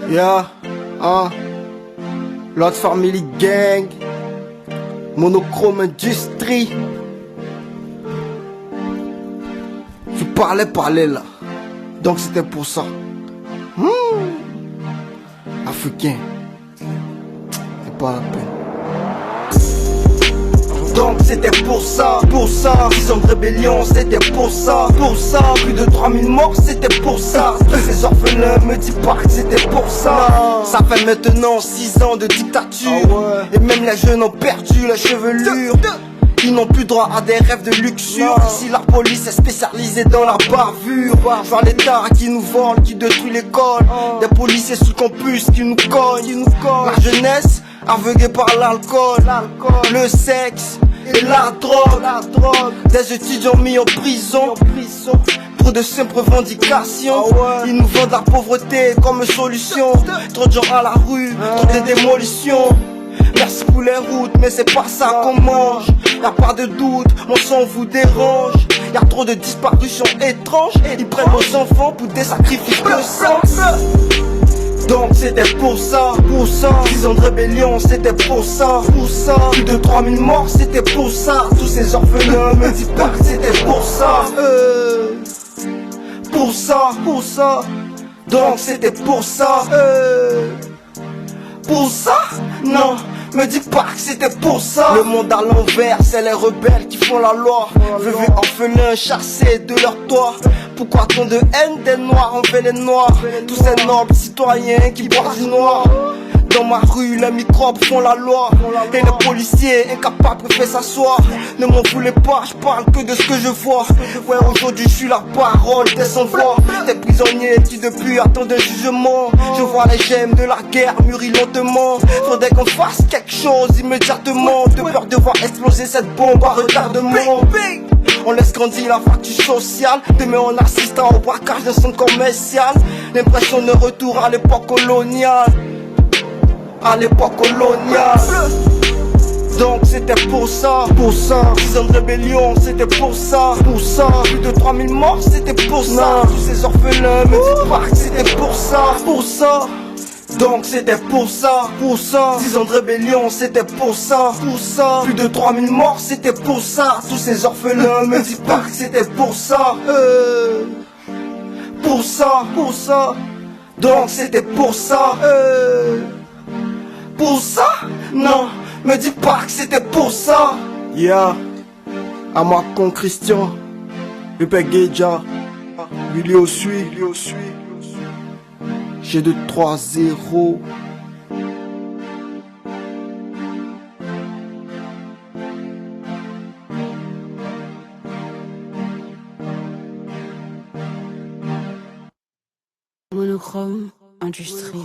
Yeah, Lord Family Gang, Monochrome Industrie. Tu parlais là, donc c'était pour ça. Africain, c'est pas la peine. Donc c'était pour ça, 6 ans de rébellion, c'était pour ça, plus de 3000 morts, c'était pour ça. Tous ces orphelins me disent pas que c'était pour ça. Ça fait maintenant 6 ans de dictature, et même les jeunes ont perdu la chevelure. Ils n'ont plus droit à des rêves de luxure. Ici la police est spécialisée dans la bavure. Je vois l'État qui nous vole, qui détruit l'école. Des policiers sous campus qui nous cognent. La jeunesse aveuglée par l'alcool, le sexe et la drogue. Des étudiants mis en prison pour de simples revendications. Ils nous vendent la pauvreté comme solution. Trop de gens à la rue, trop de démolitions. Merci pour les routes, mais c'est pas ça qu'on mange. Y'a pas de doute, mon sang vous dérange. Y'a trop de disparitions étranges. Ils prennent nos enfants pour des sacrifices de sens. Donc c'était pour ça, 6 ans de rébellion, c'était pour ça, plus de 3000 morts, c'était pour ça. Tous ces orphelins me disent pas que c'était pour ça. Pour ça, donc c'était pour ça. Pour ça, non, me dis pas que c'était pour ça. Le monde à l'envers, c'est les rebelles qui font la loi. Veuve orphelins chassés de leur toit. Pourquoi tant de haine des noirs envers les noirs? Tous ces nobles citoyens qui boivent du noir. Dans ma rue, les microbes font la loi. Et les policiers incapables préfèrent s'asseoir. Ne m'en voulez pas, je parle que de ce que je vois. Ouais, aujourd'hui je suis la parole des sans-voix. Des prisonniers qui depuis attendent un jugement. Je vois les gemmes de la guerre mûrir lentement. Faudrait qu'on fasse quelque chose immédiatement. De peur de voir exploser cette bombe à retardement. On laisse grandir la fracture sociale. Demain on assistera au braquage d'un centre commercial. L'impression de retour à l'époque coloniale. Donc c'était pour ça, 6 ans de rébellion, c'était pour ça, plus de 3000 morts, c'était pour ça. Tous ces orphelins me disent pas que c'était pour ça, donc c'était pour ça, 6 ans de rébellion, c'était pour ça, plus de 3000 morts, c'était pour ça. Tous ces orphelins me disent pas que c'était pour ça, donc c'était pour ça. Pour ça, non, me dis pas que c'était pour ça. Yeah, à moi con Christian, le père Guéja, Willy Osui, j'ai de 3-0. Monochrome Industrie.